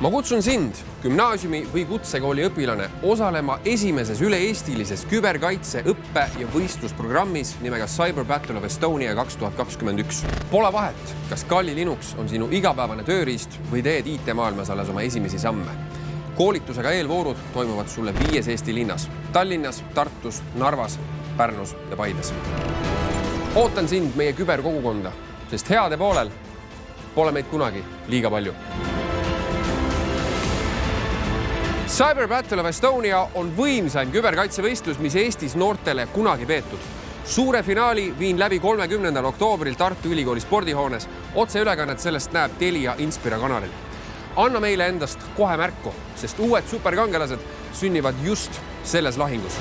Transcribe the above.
Ma kutsun sind, gümnaasiumi või kutsekooli õpilane, osalema esimeses üle-eestilises küberkaitse õppe- ja võistlusprogrammis nimega Cyber Battle of Estonia 2021. Pole vahet, kas Kali Linux on sinu igapäevane tööriist või teed IT-maailmas alles oma esimesi samme. Koolitusega eelvoorud toimuvad sulle 5 Eesti linnas: Tallinnas, Tartus, Narvas, Pärnus ja Paides. Ootan sind meie küberkogukonda, sest heade poolel pole meid kunagi liiga palju. Cyber Battle of Estonia on võimsaim küberkaitsevõistlus, mis Eestis noortele kunagi peetud. Suure finaali viin läbi 30. oktoobril Tartu Ülikooli spordihoones. Otseülekannet sellest näeb Telia Inspira kanalil. Anna meile endast kohe märku, sest uued superkangelased sünnivad just selles lahingus.